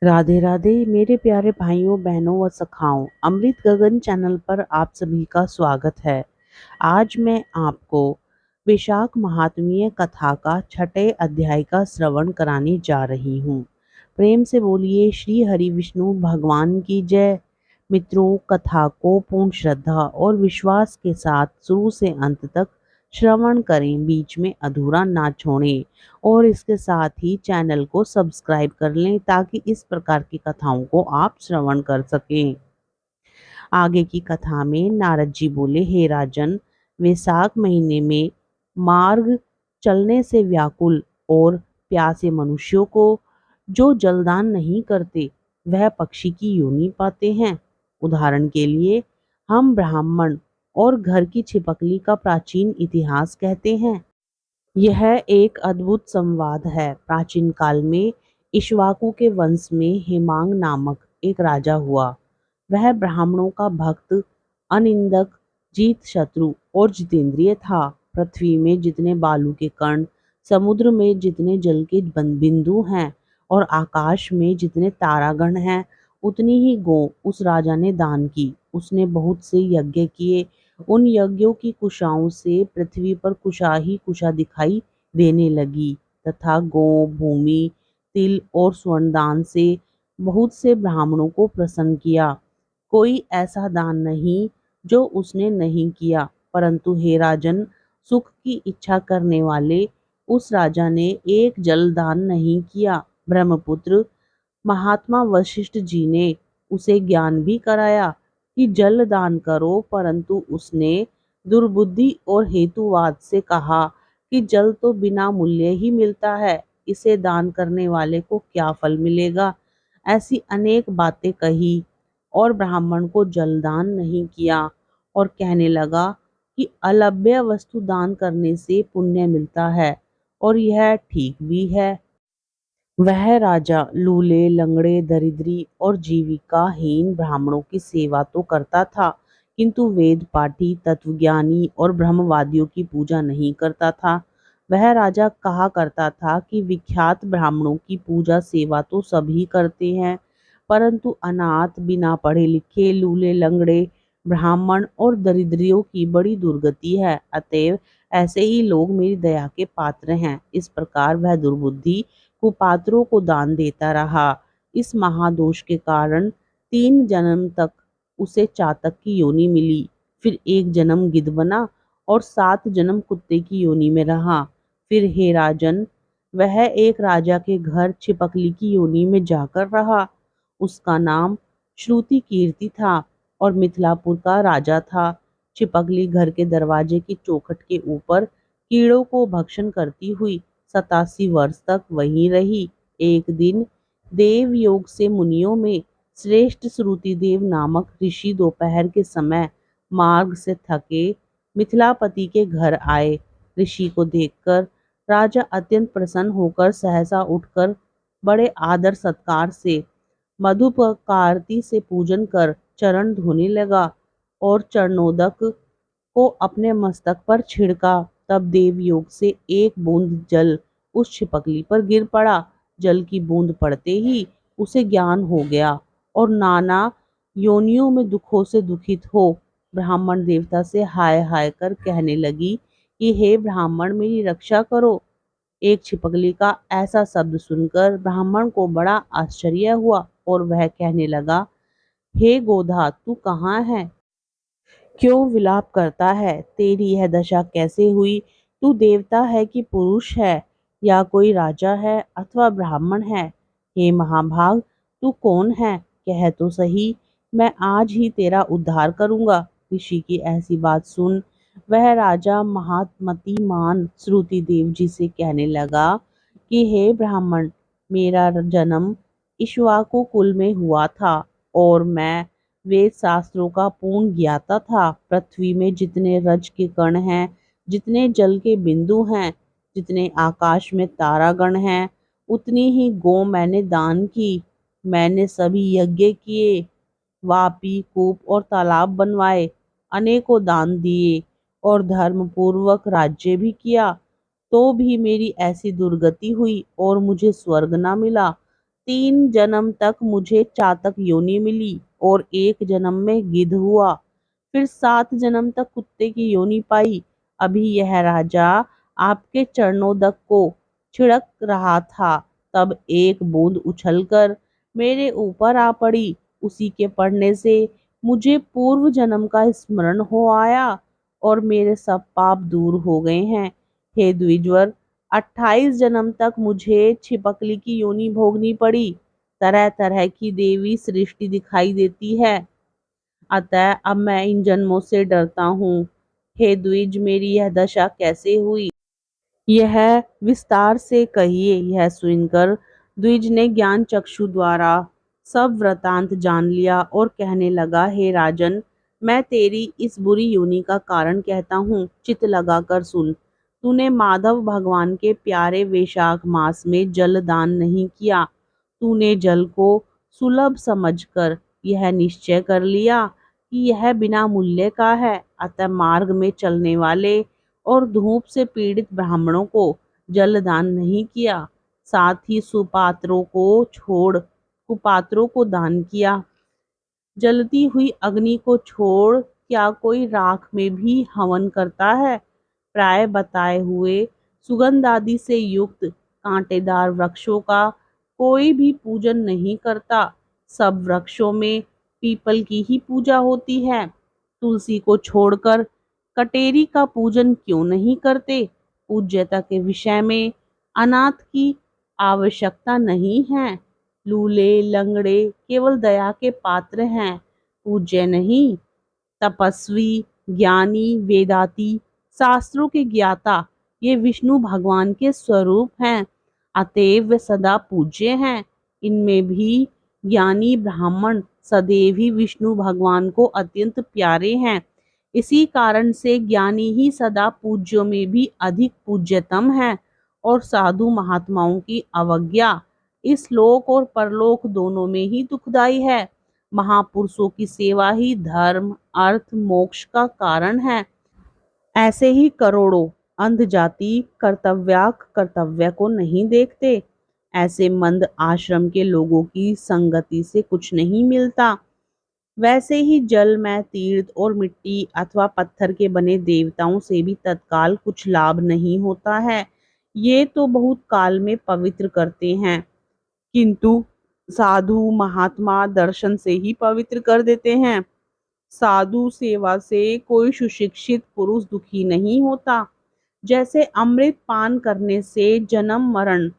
राधे राधे मेरे प्यारे भाइयों बहनों व सखाओं। अमृत गगन चैनल पर आप सभी का स्वागत है। आज मैं आपको वैशाख महात्म्य कथा का छठे अध्याय का श्रवण कराने जा रही हूँ। प्रेम से बोलिए श्री हरि विष्णु भगवान की जय। मित्रों, कथा को पूर्ण श्रद्धा और विश्वास के साथ शुरू से अंत तक श्रवण करें, बीच में अधूरा ना छोड़ें और इसके साथ ही चैनल को सब्सक्राइब कर लें ताकि इस प्रकार की कथाओं को आप श्रवण कर सकें। आगे की कथा में नारद जी बोले, हे राजन, वैशाख महीने में मार्ग चलने से व्याकुल और प्यासे मनुष्यों को जो जलदान नहीं करते वह पक्षी की योनि पाते हैं। उदाहरण के लिए हम ब्राह्मण और घर की छिपकली का प्राचीन इतिहास कहते हैं। यह एक अद्भुत संवाद है। प्राचीन काल में इक्ष्वाकु के वंश में हेमांग नामक एक राजा हुआ। वह ब्राह्मणों का भक्त, अनिंदक, जीत शत्रु और जितेंद्रिय था। पृथ्वी में जितने बालू के कण, समुद्र में जितने जल के बिंदु हैं और आकाश में जितने तारागण हैं, उतनी ही गौ उस राजा ने दान की। उसने बहुत से यज्ञ किए। उन यज्ञों की कुशाओं से पृथ्वी पर कुशा ही कुशा दिखाई देने लगी तथा गौ, भूमि, तिल और स्वर्ण दान से बहुत से ब्राह्मणों को प्रसन्न किया। कोई ऐसा दान नहीं जो उसने नहीं किया। परंतु हे राजन, सुख की इच्छा करने वाले उस राजा ने एक जल दान नहीं किया। ब्रह्मपुत्र महात्मा वशिष्ठ जी ने उसे ज्ञान भी कराया कि जल दान करो, परंतु उसने दुर्बुद्धि और हेतुवाद से कहा कि जल तो बिना मूल्य ही मिलता है, इसे दान करने वाले को क्या फल मिलेगा। ऐसी अनेक बातें कही और ब्राह्मण को जलदान नहीं किया और कहने लगा कि अलभ्य वस्तु दान करने से पुण्य मिलता है और यह ठीक भी है। वह राजा लूले, लंगड़े, दरिद्री और जीविकाहीन ब्राह्मणों की सेवा तो करता था, किंतु वेद पाठी, तत्वज्ञानी और ब्रह्मवादियों की पूजा नहीं करता था। वह राजा कहा करता था कि विख्यात ब्राह्मणों की पूजा सेवा तो सभी करते हैं, परंतु अनाथ, बिना पढ़े लिखे, लूले, लंगड़े ब्राह्मण और दरिद्रियों की बड़ी दुर्गति है। अतएव ऐसे ही लोग मेरी दया के पात्र हैं। इस प्रकार वह दुर्बुद्धि कुपात्रों को दान देता रहा। इस महादोष के कारण 3 जन्म तक उसे चातक की योनि मिली। फिर 1 जन्म गिद्ध बना और 7 जन्म कुत्ते की योनि में रहा। फिर हे राजन, वह एक राजा के घर छिपकली की योनि में जाकर रहा। उसका नाम श्रुति कीर्ति था और मिथिलापुर का राजा था। छिपकली घर के दरवाजे की चौखट के ऊपर कीड़ों को भक्षण करती हुई 87 वर्ष तक वहीं रही। एक दिन देव योग से मुनियों में श्रेष्ठ श्रुति देव नामक ऋषि दोपहर के समय मार्ग से थके मिथिलापति के घर आए। ऋषि को देखकर राजा अत्यंत प्रसन्न होकर सहसा उठकर बड़े आदर सत्कार से मधुपकारती से पूजन कर चरण धोने लगा और चरणोदक को अपने मस्तक पर छिड़का। तब देव योग से एक बूंद जल उस छिपकली पर गिर पड़ा। जल की बूंद पड़ते ही उसे ज्ञान हो गया और नाना योनियों में दुखों से दुखित हो ब्राह्मण देवता से हाय हाय कर कहने लगी कि हे ब्राह्मण, मेरी रक्षा करो। एक छिपकली का ऐसा शब्द सुनकर ब्राह्मण को बड़ा आश्चर्य हुआ और वह कहने लगा, हे गोधा, तू कहाँ है? क्यों विलाप करता है? तेरी यह दशा कैसे हुई? तू देवता है कि पुरुष है, या कोई राजा है अथवा ब्राह्मण है? हे महाभाग, तू कौन है? कह तो सही, मैं आज ही तेरा उद्धार करूंगा। ऋषि की ऐसी बात सुन वह राजा महामतिमान श्रुति देव जी से कहने लगा कि हे ब्राह्मण, मेरा जन्म इक्ष्वाकु कुल में हुआ था और मैं वेद शास्त्रों का पूर्ण ज्ञाता था। पृथ्वी में जितने रज के कण हैं, जितने जल के बिंदु हैं, जितने आकाश में तारागण हैं, उतनी ही गौ मैंने दान की। मैंने सभी यज्ञ किए, वापी, कूप और तालाब बनवाए, अनेकों दान दिए और धर्म पूर्वक राज्य भी किया। तो भी मेरी ऐसी दुर्गति हुई और मुझे स्वर्ग न मिला। 3 जन्म तक मुझे चातक योनि मिली और 1 जन्म में गिद्ध हुआ, फिर 7 जन्म तक कुत्ते की योनि पाई। अभी यह राजा आपके चरणोदक को छिड़क रहा था, तब एक बूंद उछलकर मेरे ऊपर आ पड़ी। उसी के पड़ने से मुझे पूर्व जन्म का स्मरण हो आया और मेरे सब पाप दूर हो गए हैं। हे द्विजवर, 28 जन्म तक मुझे छिपकली की योनि भोगनी पड़ी। तरह तरह की देवी सृष्टि दिखाई देती है, अतः अब मैं इन जन्मों से डरता हूँ। हे द्विज, मेरी यह दशा कैसे हुई, यह विस्तार से कहिए। यह सुनकर द्विज ने ज्ञान चक्षु द्वारा सब वृतांत जान लिया और कहने लगा, हे राजन, मैं तेरी इस बुरी योनि का कारण कहता हूँ, चित्त लगाकर सुन। तूने माधव भगवान के प्यारे वैशाख मास में जल दान नहीं किया। तूने जल को सुलभ समझकर यह निश्चय कर लिया कि यह बिना मूल्य का है, अतः मार्ग में चलने वाले और धूप से पीड़ित ब्राह्मणों को जल दान नहीं किया। साथ ही सुपात्रों को छोड़ कुपात्रों को दान किया। जलती हुई अग्नि को छोड़ क्या कोई राख में भी हवन करता है? प्राय बताए हुए सुगंध आदि से युक्त कांटेदार वृक्षों का कोई भी पूजन नहीं करता। सब वृक्षों में पीपल की ही पूजा होती है। तुलसी को छोड़कर कटेरी का पूजन क्यों नहीं करते? पूज्यता के विषय में अनाथ की आवश्यकता नहीं है। लूले लंगड़े केवल दया के पात्र हैं, पूज्य नहीं। तपस्वी, ज्ञानी, वेदाती, शास्त्रों के ज्ञाता ये विष्णु भगवान के स्वरूप हैं, अतएव वे सदा पूज्य हैं। इनमें भी ज्ञानी ब्राह्मण सदैव ही विष्णु भगवान को अत्यंत प्यारे हैं। इसी कारण से ज्ञानी ही सदा पूज्यों में भी अधिक पूज्यतम है और साधु महात्माओं की अवज्ञा इस लोक और परलोक दोनों में ही दुखदाई है। महापुरुषों की सेवा ही धर्म, अर्थ, मोक्ष का कारण है। ऐसे ही करोड़ों अंध जाति कर्तव्य को नहीं देखते। ऐसे मंद आश्रम के लोगों की संगति से कुछ नहीं मिलता। वैसे ही जल में तीर्थ और मिट्टी अथवा पत्थर के बने देवताओं से भी तत्काल कुछ लाभ नहीं होता है। ये तो बहुत काल में पवित्र करते हैं, किंतु साधु महात्मा दर्शन से ही पवित्र कर देते हैं। साधु सेवा से कोई सुशिक्षित पुरुष दुखी नहीं होता। जैसे अमृत पान करने से जन्म मरण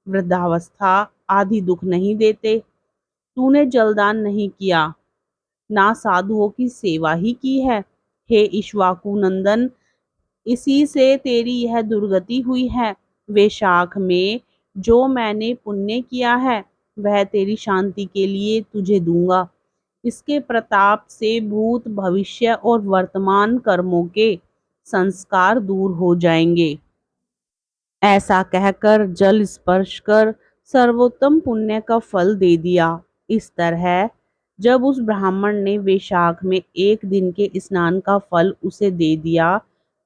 वृद्धावस्था आदि दुख नहीं देते। तूने जलदान नहीं किया, ना साधुओं की सेवा ही की है। हे इक्ष्वाकु नंदन, इसी से तेरी यह दुर्गति हुई है। वैशाख में जो मैंने पुण्य किया है वह तेरी शांति के लिए तुझे दूंगा। इसके प्रताप से भूत भविष्य और वर्तमान कर्मों के संस्कार दूर हो जाएंगे। ऐसा कहकर जल स्पर्श कर सर्वोत्तम पुण्य का फल दे दिया। इस तरह जब उस ब्राह्मण ने वैशाख में 1 दिन के स्नान का फल उसे दे दिया,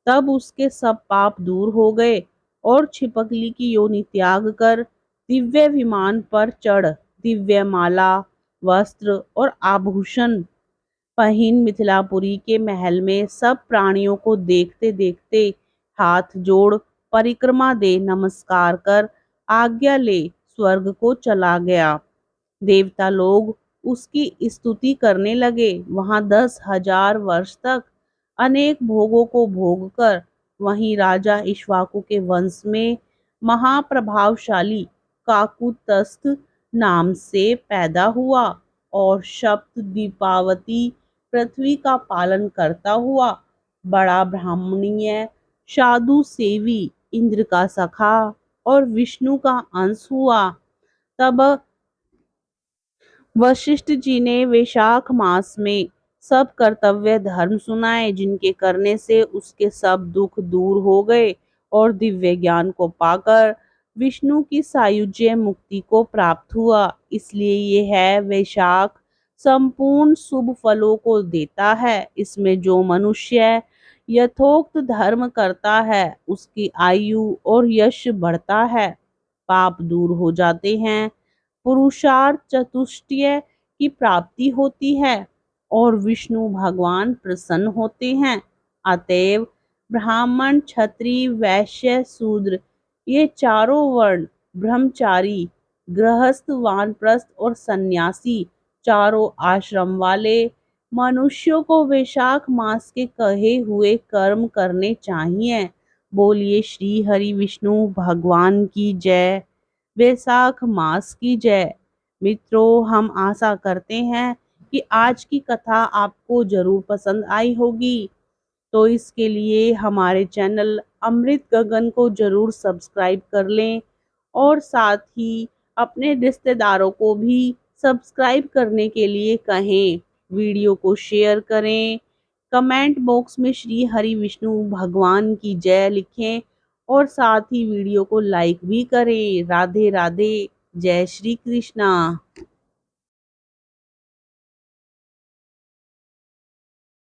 तब उसके सब पाप दूर हो गए और छिपकली की योनि त्याग कर दिव्य विमान पर चढ़ दिव्य माला, वस्त्र और आभूषण पहीन मिथिलापुरी के महल में सब प्राणियों को देखते देखते हाथ जोड़ परिक्रमा दे नमस्कार कर आज्ञा ले स्वर्ग को चला गया। देवता लोग उसकी स्तुति करने लगे। वहां 10,000 वर्ष तक अनेक भोगों को भोग कर वहीं राजा इक्ष्वाकु के वंश में महाप्रभावशाली काकुत्स्थ नाम से पैदा हुआ और सप्त दीपावती पृथ्वी का पालन करता हुआ बड़ा ब्राह्मणीय साधु सेवी इंद्र का सखा और विष्णु का अंश हुआ। तब वशिष्ठ जी ने वैशाख मास में सब कर्तव्य धर्म सुनाए, जिनके करने से उसके सब दुख दूर हो गए और दिव्य ज्ञान को पाकर विष्णु की सायुज्य मुक्ति को प्राप्त हुआ। इसलिए ये है वैशाख संपूर्ण शुभ फलों को देता है। इसमें जो मनुष्य यथोक्त धर्म करता है उसकी आयु और यश बढ़ता है, पाप दूर हो जाते हैं, पुरुषार्थ चतुष्टय की प्राप्ति होती है और विष्णु भगवान प्रसन्न होते हैं। अतएव ब्राह्मण, क्षत्रिय, वैश्य, शूद्र ये चारों वर्ण, ब्रह्मचारी, गृहस्थ, वानप्रस्थ और सन्यासी, चारों आश्रम वाले मनुष्यों को वैशाख मास के कहे हुए कर्म करने चाहिए। बोलिए श्री हरि विष्णु भगवान की जय। वैशाख मास की जय। मित्रों, हम आशा करते हैं कि आज की कथा आपको जरूर पसंद आई होगी। तो इसके लिए हमारे चैनल अमृत गगन को जरूर सब्सक्राइब कर लें और साथ ही अपने रिश्तेदारों को भी सब्सक्राइब करने के लिए कहें। वीडियो को शेयर करें, कमेंट बॉक्स में श्री हरि विष्णु भगवान की जय लिखें और साथ ही वीडियो को लाइक भी करें। राधे राधे। जय श्री कृष्णा।